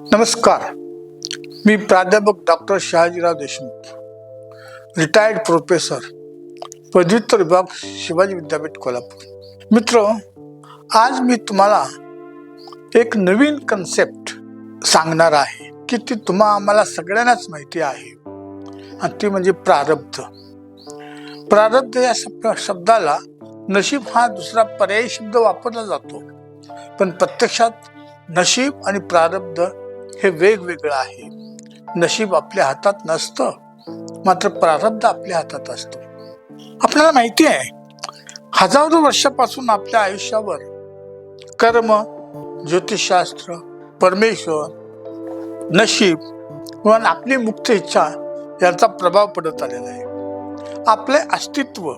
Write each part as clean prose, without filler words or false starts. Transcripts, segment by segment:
नमस्कार. मी प्राध्यापक doctor Shahajirao Deshmukh, retired professor, पदव्युत्तर विभाग, शिवाजी विद्यापीठ, कोल्हापूर. मित्र, आज मी तुम्हाला एक नवीन कन्सेप्ट सांगणार आहे की ती आम्हाला सगळ्यांनाच माहिती आहे, आणि ती म्हणजे प्रारब्ध. प्रारब्ध या शब्दाला नशीब हा दुसरा पर्यायी शब्द वापरला जातो, पण प्रत्यक्षात नशीब आणि प्रारब्ध हे वेगवेगळं आहे. नशीब आपल्या हातात नसतं, मात्र प्रारब्ध आपल्या हातात असतो. आपल्याला माहिती आहे, हजारो वर्षापासून आपल्या आयुष्यावर कर्म, ज्योतिषशास्त्र, परमेश्वर, नशीब किंवा आपली मुक्त इच्छा याचा प्रभाव पडत आलेला आहे. आपले अस्तित्व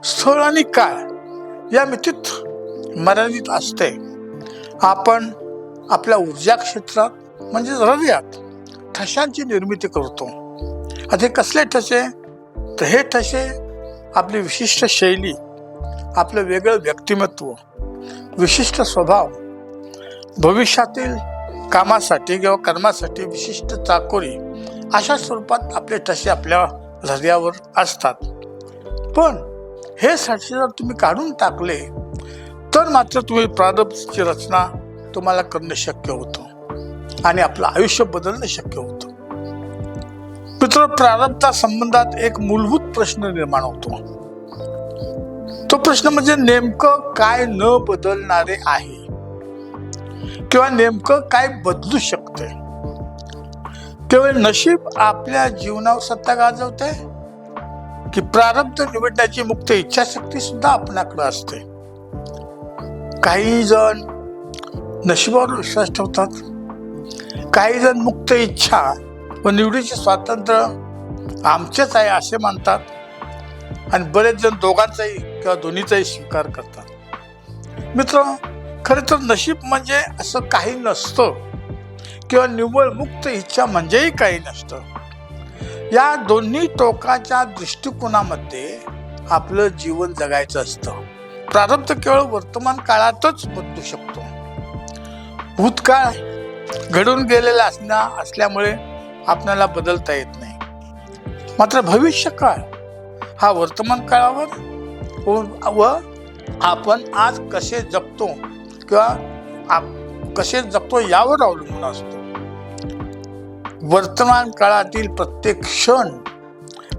स्थळ आणि काळ या मितीत मर्यादित असते. आपण आपल्या ऊर्जा क्षेत्रात म्हणजे हृदयात ठशांची निर्मिती करतो. आता हे कसले ठसे? तर हे ठसे आपली विशिष्ट शैली, आपलं वेगळं व्यक्तिमत्व, विशिष्ट स्वभाव, भविष्यातील कामासाठी किंवा कर्मासाठी विशिष्ट चाकोरी अशा स्वरूपात आपले ठसे आपल्या हृदयावर असतात. पण हे ठसे जर तुम्ही काढून टाकले तर मात्र तुम्ही प्रारब्धची रचना तुम्हाला करणं शक्य होतं आणि आपलं आयुष्य बदलणं शक्य होतं. मित्र, प्रारब्धा संबंधात एक मूलभूत प्रश्न निर्माण होतो. तो प्रश्न म्हणजे नेमकं काय न बदलणारे आहे किंवा नेमकं काय बदलू शकते. केवळ नशीब आपल्या जीवनावर सत्ता गाजवते की प्रारब्ध निवडण्याची मुक्त इच्छाशक्ती सुद्धा आपल्याकडे असते. काही जण नशिबावर विश्वास ठेवतात, काही जण मुक्त इच्छा व निवडीचे स्वातंत्र्य आमचेच आहे असे मानतात, आणि बरेच जण दोघांचाही किंवा दोन्हीचाही स्वीकार करतात. मित्र, खरे तर नशीब म्हणजे असं काही नसतं किंवा निव्वळ मुक्त इच्छा म्हणजेही काही नसतं. या दोन्ही टोकाच्या दृष्टिकोनामध्ये आपलं जीवन जगायचं असतं. प्रारब्ध केवळ वर्तमान काळातच बदलू शकतो. भूतकाळ घडून गेलेला असल्यामुळे आपल्याला बदलता येत नाही, मात्र भविष्य काळ हा वर्तमान काळावर व आपण आज कसे जगतो किंवा कसे जगतो यावर अवलंबून असतो. वर्तमान काळातील प्रत्येक क्षण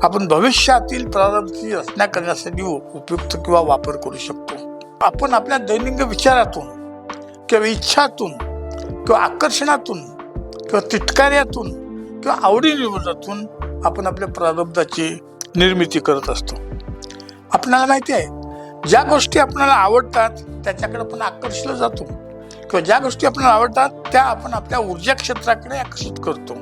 आपण भविष्यातील प्रारब्धची रचना करण्यासाठी उपयुक्त किंवा वापर करू शकतो. आपण आपल्या दैनंदिन विचारातून किंवा इच्छातून किंवा आकर्षणातून किंवा तिटकार्यातून किंवा आवडीनिवडीतून आपण आपल्या प्रारब्धाची निर्मिती करत असतो. आपल्याला माहिती आहे, ज्या गोष्टी आपल्याला आवडतात त्याच्याकडे आपण आकर्षित जातो, किंवा ज्या गोष्टी आपल्याला आवडतात त्या आपण आपल्या ऊर्जा क्षेत्राकडे आकर्षित करतो,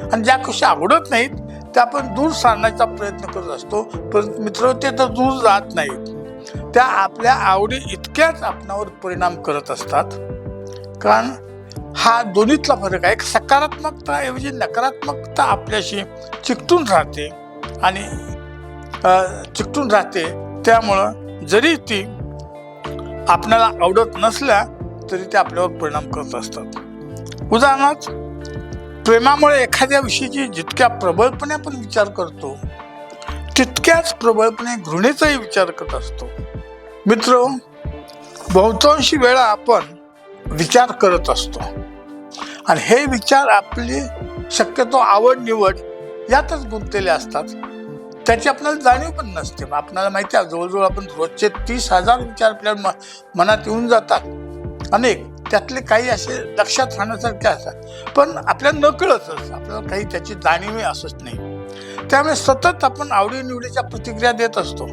आणि ज्या गोष्टी आवडत नाहीत त्या आपण दूर सारण्याचा प्रयत्न करत असतो. परंतु मित्र, ते तर दूर जात नाहीत, त्या आपल्या आवडी इतक्याच आपणावर परिणाम करत असतात. कारण हा दोन्हीतला फरक आहे. एक सकारात्मकता ऐवजी नकारात्मकता आपल्याशी चिकटून राहते आणि चिकटून राहते. त्यामुळं जरी ती आपल्याला आवडत नसल्या तरी ते आपल्यावर परिणाम करत असतात. उदाहरणार्थ, प्रेमामुळे एखाद्या विषयीची जितक्या प्रबळपणे आपण विचार करतो तितक्याच प्रबळपणे घृणेचाही विचार करत असतो. मित्र, बहुतांशी वेळा आपण विचार करत असतो, आणि हे विचार आपली शक्यतो आवड निवड यातच गुंतलेले असतात. त्याची आपल्याला जाणीव पण नसते. आपल्याला माहिती आहे, जवळजवळ आपण रोजचे 30,000 विचार आपल्या मनात येऊन जातात. अनेक त्यातले काही असे लक्षात राहण्यासारखे असतात, पण आपल्याला न कळतच आपल्याला काही त्याची जाणीवही असत नाही. त्यामुळे सतत आपण आवडीनिवडीच्या प्रतिक्रिया देत असतो.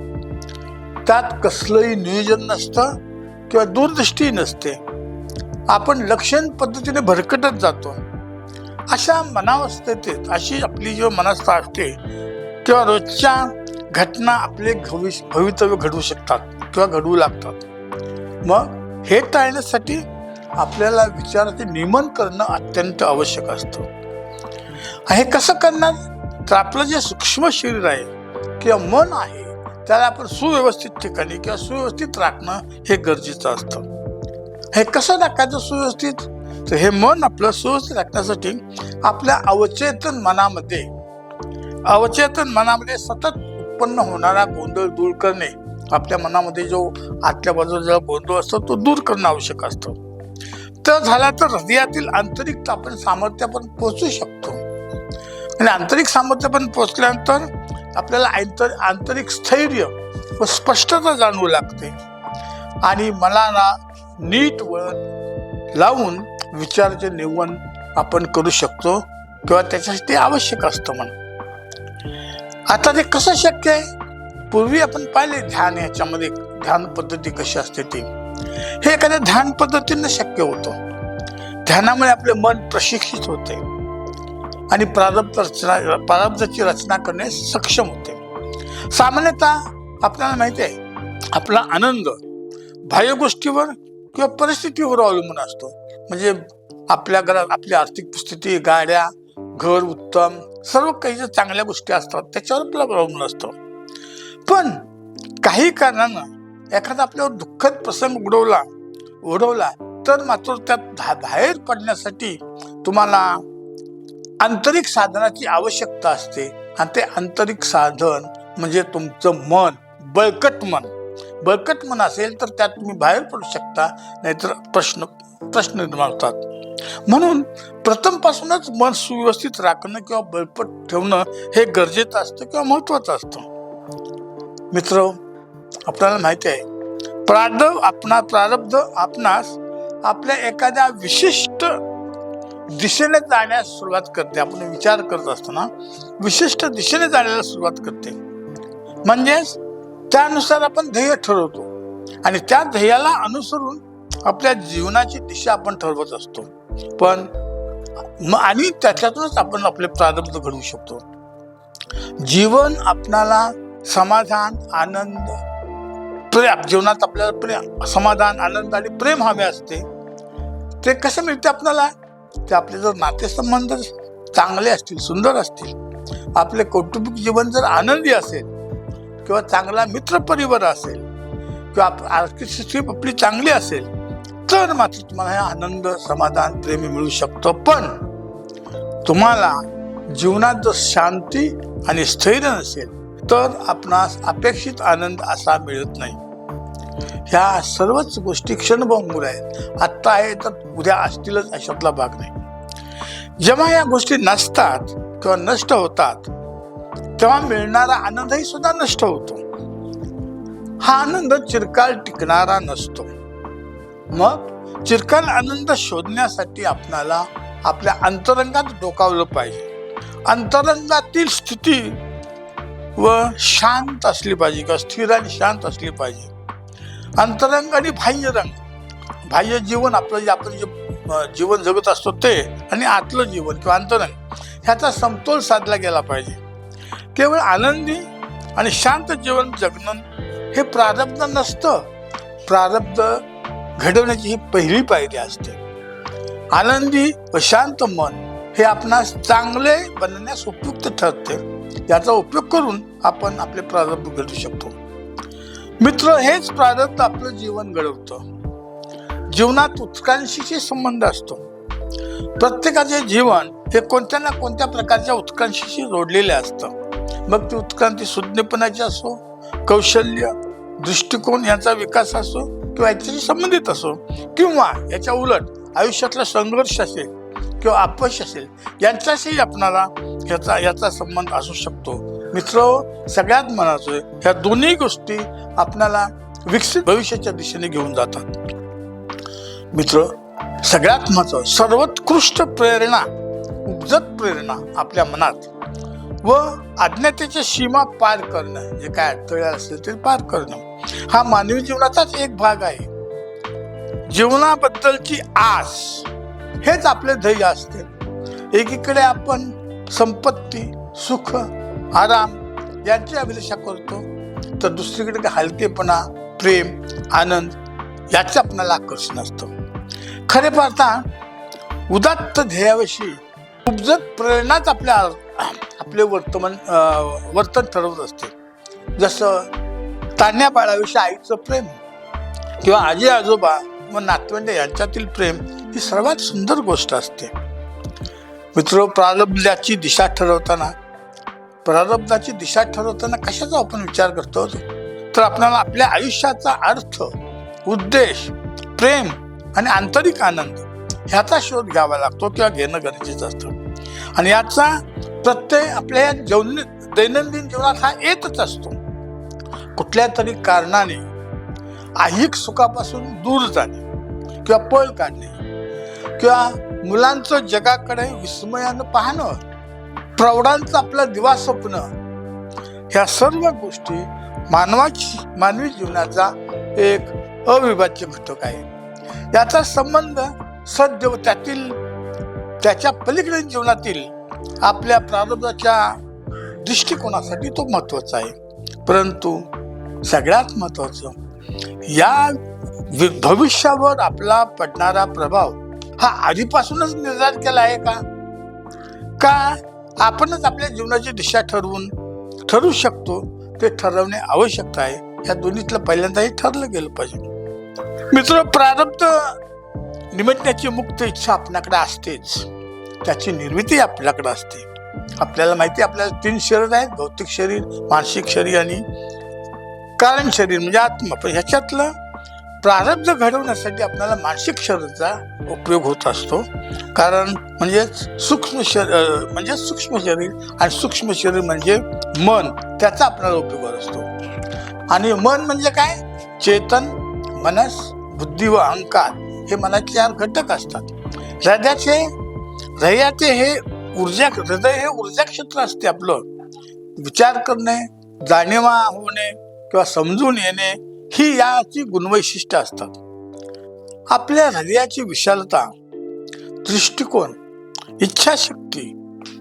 त्यात कसलंही नियोजन नसतं किंवा दूरदृष्टी नसते. आपण लक्षण पद्धतीने भरकटत जातो. अशा मनावस्थेत अशी आपली जी मनस्था असते किंवा रोजच्या घटना आपले भवितव्य घडवू शकतात किंवा घडवू लागतात. मग हे टाळण्यासाठी आपल्याला विचाराचे नियमन करणं अत्यंत आवश्यक असतं. हे कसं करणार? तर आपलं जे सूक्ष्म शरीर आहे किंवा मन आहे त्याला आपण सुव्यवस्थित ठिकाणी किंवा सुव्यवस्थित राखणं हे गरजेचं असतं. हे कसं राखायचं सुव्यवस्थित? तर हे मन आपलं सुवस्थित राखण्यासाठी आपल्या अवचेतन मनामध्ये सतत उत्पन्न होणारा गोंधळ दूर करणे, आपल्या मनामध्ये जो आतल्या बाजूला गोंधळ असतो तो दूर करणं आवश्यक असतं. तर झाला तर हृदयातील आंतरिक आपण सामर्थ्य पण पोहोचू शकतो. आणि आंतरिक सामर्थ्य पण पोहोचल्यानंतर आपल्याला आंतरिक स्थैर्य व स्पष्टता जाणवू लागते आणि मनाला नीट वळण लावून विचाराचे निवड आपण करू शकतो किंवा त्याच्यासाठी आवश्यक असतं म्हणून. आता ते कसं शक्य आहे? पूर्वी आपण पाहिले ध्यान पद्धती कशी असते ती. हे एखाद्या ध्यान पद्धतीने शक्य होतं. ध्यानामुळे आपले मन प्रशिक्षित होते आणि प्रारब्धाची रचना करण्यास सक्षम होते. सामान्यतः आपल्याला माहिती आहे आपला आनंद बाह्य गोष्टीवर किंवा परिस्थितीवर अवलंबून असतो. म्हणजे आपल्या घरात आपली आर्थिक स्थिती, गाड्या, घर उत्तम, सर्व काही ज्या चांगल्या गोष्टी असतात त्याच्यावर आपला अवलंबून असतो. पण काही कारणानं एखादा आपल्यावर दुःखद प्रसंग ओढवला तर मात्र त्यात बाहेर पडण्यासाठी तुम्हाला आंतरिक साधनाची आवश्यकता असते. आणि ते आंतरिक साधन म्हणजे तुमचं मन, बळकट मन असेल तर त्यात तुम्ही बाहेर पडू शकता, नाहीतर प्रश्न निर्माण होतात. म्हणून प्रथम पासूनच मन सुव्यवस्थित राखणं किंवा बळकट ठेवणं हे गरजेचं असतं किंवा महत्वाचं असतं. मित्र, आपल्याला माहिती आहे प्रारब्ध आपणास आपल्या एखाद्या विशिष्ट दिशेने जाण्यास सुरुवात करते. आपण विचार करत असताना विशिष्ट दिशेने जाण्याला सुरुवात करते. म्हणजेच त्यानुसार आपण ध्येय ठरवतो आणि त्या ध्येयाला अनुसरून आपल्या जीवनाची दिशा आपण ठरवत असतो. आणि त्याच्यातूनच आपण आपले प्रारब्ध घडवू शकतो. जीवन आपणाला समाधान, आनंद, प्रेम, जीवनात आपल्याला समाधान, आनंद आणि प्रेम हवे असते. ते कसं मिळते आपल्याला? ते आपले जर नातेसंबंध चांगले असतील, सुंदर असतील, आपले कौटुंबिक जीवन जर आनंदी असेल किंवा चांगला मित्र परिवार असेल किंवा आर्थिक स्थिती आपली चांगली असेल तर मात्र तुम्हाला हे आनंद, समाधान, प्रेम मिळू शकतो. पण तुम्हाला जीवनात जर शांती आणि स्थैर्य नसेल तर आपणास अपेक्षित आनंद असा मिळत नाही. ह्या सर्वच गोष्टी क्षणभंगूर आहेत. आत्ता आहे तर उद्या असतीलच अशातला भाग नाही. जेव्हा या गोष्टी नसतात किंवा नष्ट होतात तेव्हा मिळणारा आनंदही सुद्धा नष्ट होतो. हा आनंद चिरकाल टिकणारा नसतो. मग चिरकाल आनंद शोधण्यासाठी आपणाला आपल्या अंतरंगात डोकावलं पाहिजे. अंतरंगातील स्थिती व शांत असली पाहिजे किंवा स्थिर आणि शांत असली पाहिजे. अंतरंग आणि बाह्य जीवन आपलं जे आपण जे जीवन जगत असतो ते आणि आतलं जीवन किंवा अंतरंग ह्याचा समतोल साधला गेला पाहिजे. केवळ आनंदी आणि शांत जीवन जगणं हे प्रारब्ध नसतं. प्रारब्ध घडवण्याची ही पहिली पायरी असते. आनंदी व शांत मन हे आपणास चांगले बनण्यास उपयुक्त ठरते. याचा उपयोग करून आपण आपले प्रारब्ध घडवू शकतो. मित्र, हेच प्रारब्ध आपलं जीवन घडवतं. जीवनात उत्क्रांतीशी संबंध असतो. प्रत्येकाचे जीवन हे कोणत्या ना कोणत्या प्रकारच्या उत्क्रांतीशी जोडलेले असतं. मग ती उत्क्रांती सुज्ञपणाची असो, कौशल्य, दृष्टिकोन याचा विकास असो किंवा याच्याशी संबंधित असो किंवा याच्या उलट आयुष्यातला संघर्ष असेल किंवा अपयश असेल यांच्याशी आपणाला याचा संबंध असू शकतो. मित्र, सगळ्यात महत्त्वाचं ह्या दोन्ही गोष्टी आपणाला विकसित भविष्याच्या दिशेने घेऊन जातात. मित्र, सगळ्यात महत्त्वाचं सर्वोत्कृष्ट प्रेरणा, उपजत प्रेरणा आपल्या मनात व अज्ञातेच्या सीमा पार करणं, जे काय अडथळे असेल ते पार करणं हा मानवी जीवनाचाच एक भाग आहे. जीवनाबद्दलची आस हेच आपले ध्येय असते. एकीकडे आपण संपत्ती, सुख, आराम यांची अभिलाषा करतो तर दुसरीकडे हलकेपणा, प्रेम, आनंद याचे आपल्याला आकर्षण असतं. खरे पाहता उदात्त ध्येयाविषयी उपजत प्रेरणाच आपले वर्तन ठरवत असते. जसं तान्ह्या बाळाविषयी आईचं प्रेम किंवा आजी आजोबा व नातवंड यांच्यातील प्रेम ही सर्वात सुंदर गोष्ट असते. मित्र, प्रारब्धाची दिशा ठरवताना कशाचा आपण विचार करतो, तर आपल्याला आपल्या आयुष्याचा अर्थ, उद्देश, प्रेम आणि आंतरिक आनंद ह्याचा शोध घ्यावा लागतो किंवा घेणं गरजेचं असतं. आणि याचा प्रत्यय आपल्या दैनंदिन जीवनात हा येतच असतो. कुठल्या तरी कारणाने ऐहिक सुखापासून दूर जाणे किंवा पळ काढणे किंवा मुलांचं जगाकडे विस्मयानं पाहणं, प्रौढांचं आपलं दिवा स्वप्न, ह्या सर्व गोष्टी मानवी जीवनाचा एक अविभाज्य घटक आहे. याचा संबंध सदैव त्याच्या पलीकडील जीवनातील आपल्या प्रारब्धाच्या दृष्टिकोनासाठी तो महत्वाचा आहे. परंतु सगळ्यात महत्वाचं, या भविष्यावर आपला पडणारा प्रभाव हा आधीपासूनच निर्धार केला आहे का आपणच आपल्या जीवनाची दिशा ठरवू शकतो, ते ठरवणे आवश्यक आहे. या दोन्हीतलं पहिल्यांदाही ठरलं गेलं पाहिजे. मित्र, प्रारब्ध निमिटण्याची मुक्त इच्छा आपल्याकडे असतेच, त्याची निर्मिती आपल्याकडे असते. आपल्याला माहिती, आपल्याला 3 शरीर आहेत, भौतिक शरीर, मानसिक शरीर आणि कारण शरीर म्हणजे आत्मा. पण ह्याच्यातलं प्रारब्ध घडवण्यासाठी आपल्याला मानसिक शरीराचा उपयोग होत असतो. कारण म्हणजे सूक्ष्म शरीर आणि सूक्ष्म शरीर म्हणजे मन, त्याचा आपल्याला उपयोग असतो. आणि मन म्हणजे काय? चेतन, मनस, बुद्धी व अहंकार हे मनाचे 4 घटक असतात. हृदय हे ऊर्जा क्षेत्र असते. आपलं विचार करणे, जाणीवा होणे किंवा समजून येणे ही याची गुणवैशिष्ट्य असतात. आपल्या हृदयाची विशालता, दृष्टिकोन, इच्छाशक्ती,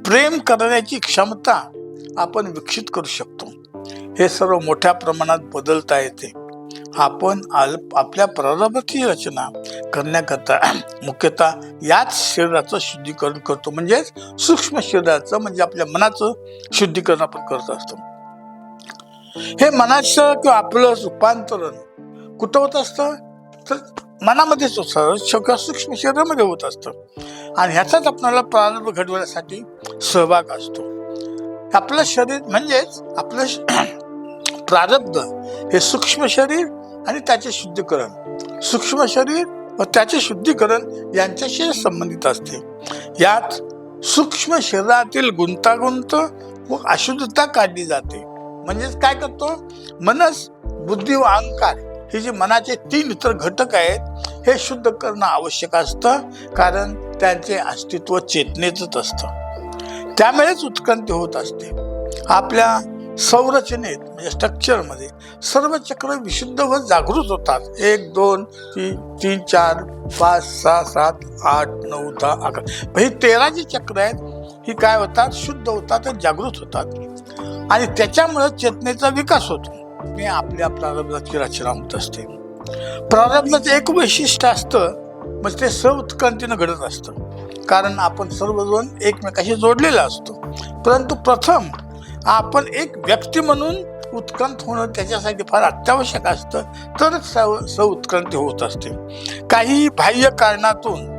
प्रेम करण्याची क्षमता आपण विकसित करू शकतो. हे सर्व मोठ्या प्रमाणात बदलता येते. आपण आपल्या प्रारब्धाची रचना करण्याकरता मुख्यतः याच शरीराचं शुद्धीकरण करतो. म्हणजेच सूक्ष्म शरीराचं म्हणजे आपल्या मनाचं शुद्धीकरण आपण करत असतो. हे मनाचं किंवा आपलं रूपांतरण कुठं होत असतं, तर मनामध्येच किंवा सूक्ष्म शरीरामध्ये होत असतं. आणि ह्याचाच आपल्याला प्रारब्ध घडवण्यासाठी सहभाग असतो. आपलं शरीर म्हणजेच आपलं प्रारब्ध हे सूक्ष्म शरीर आणि त्याचे शुद्धीकरण, सूक्ष्म शरीर व त्याचे शुद्धीकरण यांच्याशी संबंधित असते. यात सूक्ष्म शरीरातील गुंतागुंत व अशुद्धता काढली जाते. म्हणजेच काय करतो, मनस, बुद्धी व अहंकार हे जे मनाचे 3 इतर घटक आहेत हे शुद्ध करणं आवश्यक असतं. कारण त्यांचे अस्तित्व चेतनेचंच असतं. त्यामुळेच उत्क्रांती होत असते. आपल्या संरचनेत म्हणजे स्ट्रक्चरमध्ये सर्व चक्र विशुद्ध व जागृत होतात. 1, 2, 3, 4, 5, 6, 7, 8, 9, 10, 11 ही 13 जी चक्र आहेत ही काय होतात, शुद्ध होतात, जागृत होतात. आणि त्याच्यामुळे चेतनेचा विकास होतो. हे आपल्या प्रारब्धाची रचना होत असते. प्रारब्धाचं एक वैशिष्ट्य असतं म्हणजे ते सहउत्क्रांतीनं घडत असतं. कारण आपण सर्वजण एकमेकाशी जोडलेला असतो. परंतु प्रथम आपण एक व्यक्ती म्हणून उत्क्रांत होणं त्याच्यासाठी फार अत्यावश्यक असतं. तरच सहउत्क्रांती होत असते. काही बाह्य कारणातून,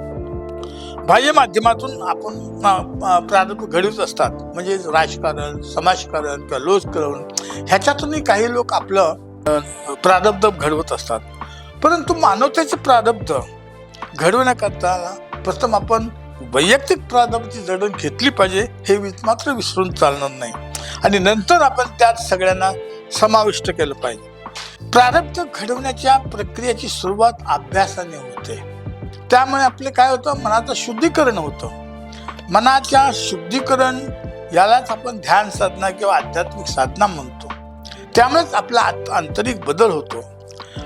बाह्य माध्यमातून आपण प्रारब्ध घडवत असतात. म्हणजे राजकारण, समाजकारण किंवा लोककरण ह्याच्यातूनही काही लोक आपलं प्रारब्ध घडवत असतात. परंतु मानवतेचे प्रारब्ध घडवण्याकरता प्रथम आपण वैयक्तिक प्रारब्धाची जडण घेतली पाहिजे, हे मात्र विसरून चालणार नाही. आणि नंतर आपण त्यात सगळ्यांना समाविष्ट केलं पाहिजे. प्रारब्ध घडवण्याच्या प्रक्रियेची सुरुवात अभ्यासाने होते. त्यामुळे आपले काय होतं, मनाचं शुद्धीकरण होतं. मनाच्या शुद्धीकरण यालाच आपण ध्यान साधना किंवा आध्यात्मिक साधना म्हणतो. त्यामुळेच आपला आंतरिक बदल होतो.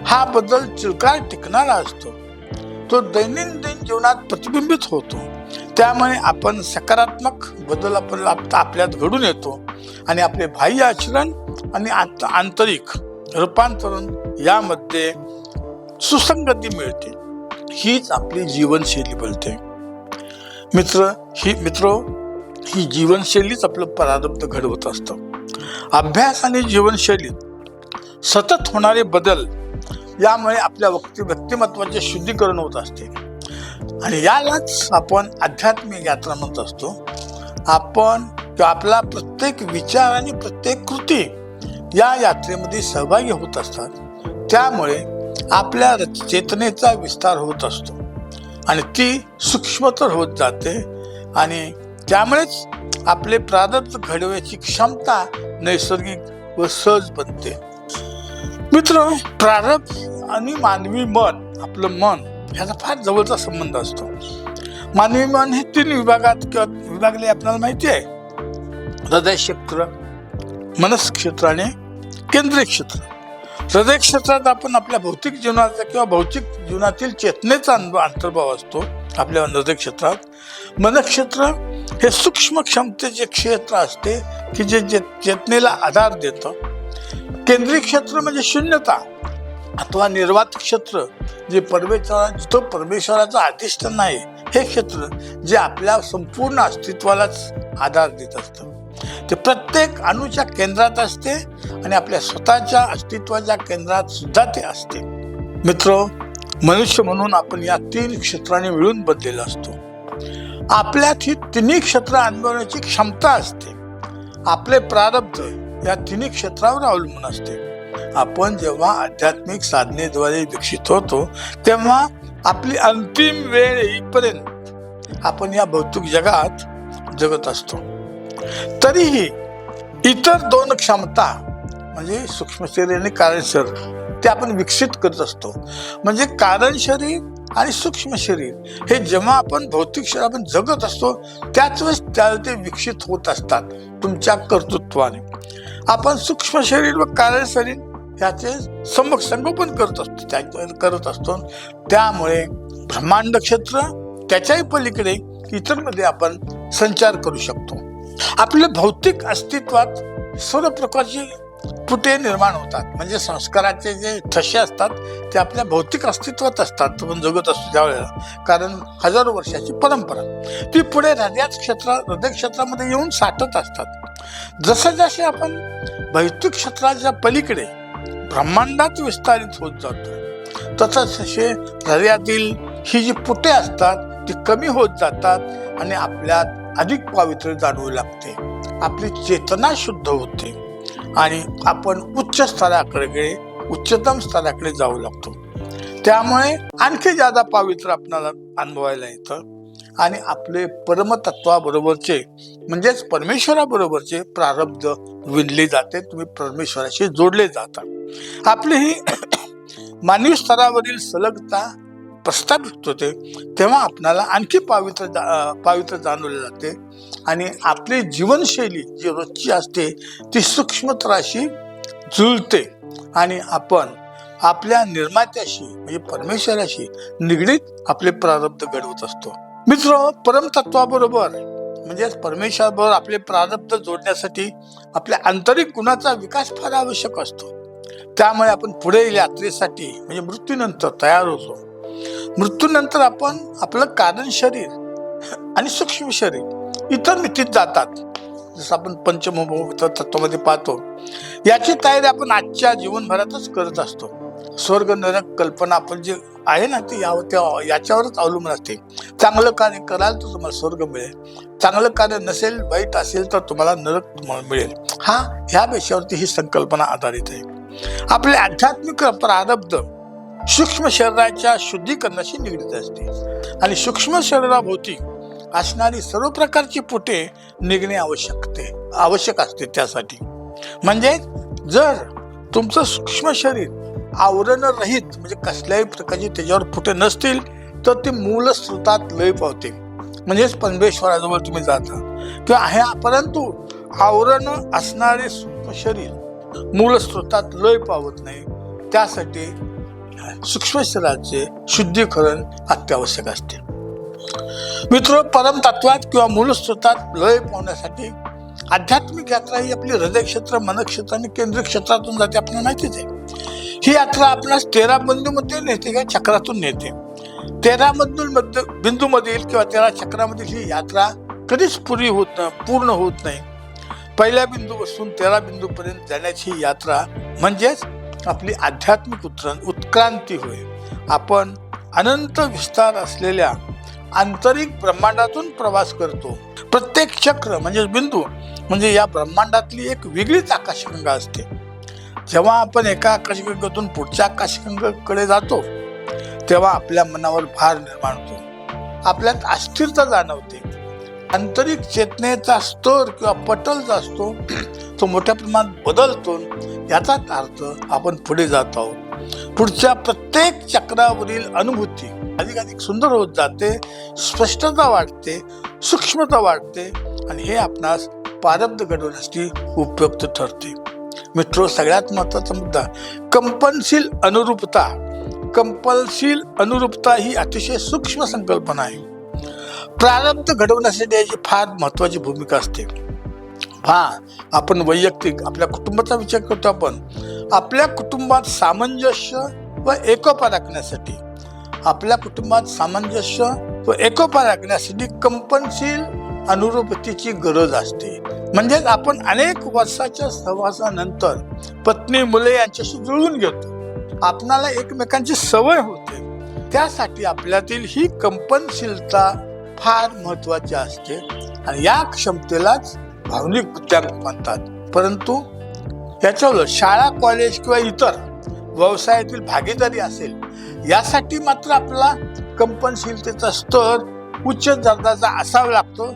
हा बदल चिरकाल टिकणारा असतो. तो दैनंदिन जीवनात प्रतिबिंबित होतो. त्यामुळे आपण सकारात्मक बदल आपल्यात घडून येतो आणि आपले बाह्य आचरण आणि आंतरिक रूपांतरण यामध्ये सुसंगती मिळते. हीच आपली जीवनशैली बनते. मित्र ही जीवनशैलीच आपलं प्रारब्ध घडवत असतं. अभ्यास आणि जीवनशैलीत सतत होणारे बदल यामुळे आपल्या व्यक्तिमत्वाचे शुद्धीकरण होत असते. आणि यालाच आपण आध्यात्मिक यात्रा म्हणत असतो. आपण किंवा आपला प्रत्येक विचार आणि प्रत्येक कृती या यात्रेमध्ये सहभागी होत असतात. त्यामुळे आपल्या चेतनेचा विस्तार होत असतो आणि ती सूक्ष्मतर होत जाते आणि त्यामुळेच आपले प्रारब्ध घडवायची क्षमता नैसर्गिक व सहज बनते. मित्र, प्रारब्ध आणि मानवी मन, आपलं मन ह्याचा फार जवळचा संबंध असतो. मानवी मन हे 3 विभागात किंवा विभागले आपल्याला माहिती आहे. हृदय क्षेत्र, मनस क्षेत्र आणि केंद्रीय क्षेत्र. हृदय क्षेत्रात आपण आपल्या भौतिक जीवनाचा किंवा भौतिक जीवनातील चेतनेचा अंतर्भाव असतो आपल्या हृदय क्षेत्रात. मन क्षेत्र हे सूक्ष्म क्षमतेचे क्षेत्र असते की जे चेतनेला आधार देतं. केंद्रीय क्षेत्र म्हणजे शून्यता अथवा निर्वात क्षेत्र, जे जिथं परमेश्वराचं अधिष्ठान आहे, हे क्षेत्र जे आपल्या संपूर्ण अस्तित्वालाच आधार देत असतं. ते प्रत्येक अणूच्या केंद्रात असते आणि आपल्या स्वतःच्या अस्तित्वाच्या केंद्रात सुद्धा ते असते. मित्र, मनुष्य म्हणून आपण या 3 क्षेत्राने मिळून बनलेला असतो. आपल्यात ही 3 क्षेत्र अनुभवण्याची क्षमता असते. आपले प्रारब्ध या 3 क्षेत्रावर अवलंबून असते. आपण जेव्हा आध्यात्मिक साधनेद्वारे विकसित होतो तेव्हा आपली अंतिम वेळ येईपर्यंत आपण या भौतिक जगात जगत असतो. तरीही इतर 2 क्षमता म्हणजे सूक्ष्म शरीर आणि कारण शरीर ते आपण विकसित करत असतो. म्हणजे कारण शरीर आणि सूक्ष्म शरीर हे जेव्हा आपण भौतिक शरीर आपण जगत असतो त्याच वेळेस ते विकसित होत असतात तुमच्या कर्तृत्वाने. आपण सूक्ष्म शरीर व कारण शरीर ह्याचे संगोपन करत असतो. त्यामुळे ब्रह्मांड क्षेत्र त्याच्याही पलीकडे इतरमध्ये आपण संचार करू शकतो. आपल्या भौतिक अस्तित्वात सर्व प्रकारची पुटे निर्माण होतात. म्हणजे संस्काराचे जे ठसे असतात ते आपल्या भौतिक अस्तित्वात असतात आपण जगत असतो त्यावेळेला, कारण हजारो वर्षाची परंपरा ती पुढे हृदय क्षेत्रामध्ये येऊन साठत असतात. जसे आपण भौतिक क्षेत्राच्या पलीकडे ब्रह्मांडात विस्तारित होत जातो तसे हृदयातील ही जी पुटे असतात ती कमी होत जातात आणि आपल्यात अधिक पावित्र्य जाणवू लागते. आपली चेतना शुद्ध होते आणि आपण उच्चतम स्तराकडे जाऊ लागतो. त्यामुळे आणखी जादा पावित्र्य आपल्याला अनुभवायला येतं आणि आपले परमतत्वाबरोबरचे म्हणजेच परमेश्वराबरोबरचे प्रारब्ध विणले जाते. तुम्ही परमेश्वराशी जोडले जातात. आपली ही मानवी स्तरावरील सलगता प्रस्थापित होते तेव्हा आपणाला आणखी पावित्र्य जाणवले जाते आणि आपली जीवनशैली जी रोजची असते ती सूक्ष्मतराशी जुळते आणि आपण आपल्या निर्मात्याशी म्हणजे परमेश्वराशी निगडीत आपले प्रारब्ध घडवत असतो. मित्र, परमतत्वाबरोबर म्हणजेच परमेश्वराबरोबर आपले प्रारब्ध जोडण्यासाठी आपल्या आंतरिक गुणाचा विकास फार आवश्यक असतो. त्यामुळे आपण पुढे यात्रेसाठी म्हणजे मृत्यूनंतर तयार होतो. मृत्यूनंतर आपण आपलं कारण शरीर आणि सूक्ष्म शरीर इतर मितीत जातात. जसं आपण पंचमभूत तत्वामध्ये पाहतो याची तयारी आपण आजच्या जीवनभरातच करत असतो. स्वर्ग नरक कल्पना आपण जे आहे ना ती याच्यावरच अवलंबून असते. चांगलं कार्य कराल तर तुम्हाला स्वर्ग मिळेल, चांगलं कार्य नसेल वाईट असेल तर तुम्हाला नरक मिळेल. ह्या विषयावरती ही संकल्पना आधारित आहे. आपले आध्यात्मिक प्रारब्ध सूक्ष्म शरीराच्या शुद्धीकरणाशी निगडीत असते आणि सूक्ष्म शरीराभोवती असणारी सर्व प्रकारची पुटे निघणे आवश्यक असते. त्यासाठी म्हणजे जर तुमचं सूक्ष्म शरीर आवरण रहित म्हणजे कसल्याही प्रकारची त्याच्यावर पुटे नसतील तर ते मूल स्रोतात लय पावते म्हणजेच परमेश्वराजवळ तुम्ही जाता किंवा परंतु आवरण असणारे सूक्ष्म शरीर मूल स्रोतात लय पावत नाही. त्यासाठी सूक्ष्म शरीराचे शुद्धीकरण अत्यावश्यक असते. मित्र, परमतत्वात किंवा मूल स्रोतात लय पावण्यासाठी आध्यात्मिक यात्रा ही आपली हृदय क्षेत्र, मन क्षेत्र आणि केंद्रीय क्षेत्रातून जाते. आपल्याला माहितीच आहे. ही यात्रा आपणास 13 बिंदूमध्ये नेते किंवा चक्रातून नेते. 13 बिंदूमधील किंवा 13 चक्रामधील ही यात्रा कधीच पूर्ण होत नाही. पहिल्या बिंदूपासून 13 बिंदूपर्यंत जाण्याची यात्रा म्हणजेच आपली आध्यात्मिक उत्क्रांती होय. आपण अनंत विस्तार असलेल्या आंतरिक ब्रह्मांडातून प्रवास करतो. प्रत्येक चक्र म्हणजे बिंदू म्हणजे या ब्रह्मांडातली एक वेगळीच आकाशगंगा असते. जेव्हा आपण एका आकाशगंगेतून पुढच्या आकाशगंगेकडे जातो तेव्हा आपल्या मनावर भार निर्माण होतो, आपल्यात अस्थिरता जाणवते. आंतरिक चेतनेचा स्तर किंवा पटल जो असतो तो मोठ्या प्रमाणात बदलतो. याचाच अर्थ आपण पुढे जात आहोत. पुढच्या प्रत्येक चक्रावरील अनुभूती अधिक सुंदर होत जाते, स्पष्टता वाढते, सूक्ष्मता वाढते आणि हे आपणास प्रारब्ध घडवण्यासाठी उपयुक्त ठरते. मित्रो, सगळ्यात महत्वाचा मुद्दा कंपनशील अनुरूपता. कंपनशील अनुरूपता ही अतिशय सूक्ष्म संकल्पना आहे. प्रारब्ध घडवण्यासाठी याची फार महत्वाची भूमिका असते. आपण वैयक्तिक आपल्या कुटुंबाचा विचार करतो. आपण आपल्या कुटुंबात सामंजस्य व एकोपा राखण्यासाठी कंपनशील अनुरूपतेची गरज असते. म्हणजेच आपण अनेक वर्षाच्या सहवासानंतर पत्नी मुले यांच्याशी जुळवून घेतो. आपणाला एकमेकांची सवय होते. त्यासाठी आपल्यातील ही कंपनशीलता फार महत्वाची असते आणि या क्षमतेलाच भावनिक बुद्ध्यांक म्हणतात. परंतु याच्यावर शाळा, कॉलेज किंवा इतर व्यवसायातील भागीदारी असेल, यासाठी मात्र आपला कंपनशीलतेचा स्तर उच्च दर्जाचा असावा लागतो.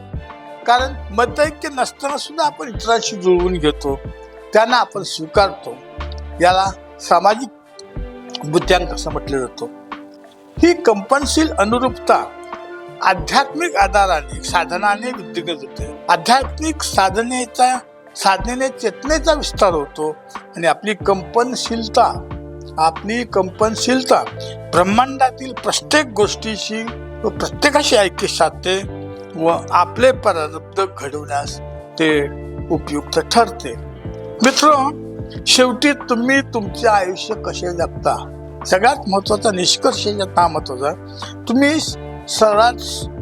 कारण मतैक्य नसताना सुद्धा आपण इतरांशी जुळवून घेतो, त्यांना आपण स्वीकारतो. याला सामाजिक बुद्ध्यांक असं म्हटलं जातं. ही कंपनशील अनुरूपता आध्यात्मिक आधाराने साधनाने वृद्धिंगत होते. आध्यात्मिक साधनेने चेतनेचा विस्तार होतो आणि आपली कंपनशीलता ब्रह्मांडातील प्रत्येक गोष्टीशी व प्रत्येकाशी ऐक्य साधते व आपले प्रारब्ध घडवण्यास ते उपयुक्त ठरते. मित्र, शेवटी तुम्ही तुमचे आयुष्य कसे जगता, सगळ्यात महत्वाचा निष्कर्ष हा महत्वाचा. तुम्ही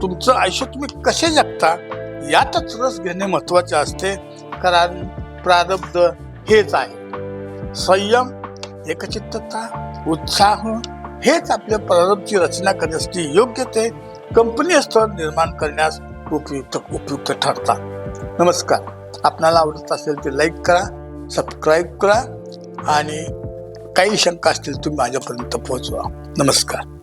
तुमचं आयुष्य तुम्ही कसे जगता यातच रस घेणे महत्वाचे असते. कारण प्रारब्ध हेच आहे. संयम, एकचित्तता, उत्साह हेच आपल्या प्रारब्धची रचना करण्यासाठी योग्य ते कंपनी स्तर निर्माण करण्यास उपयुक्त ठरतात. नमस्कार. आपणाला आवडत असेल ते लाईक करा, सबस्क्राईब करा आणि काही शंका असतील तुम्ही माझ्यापर्यंत पोहोचवा. नमस्कार.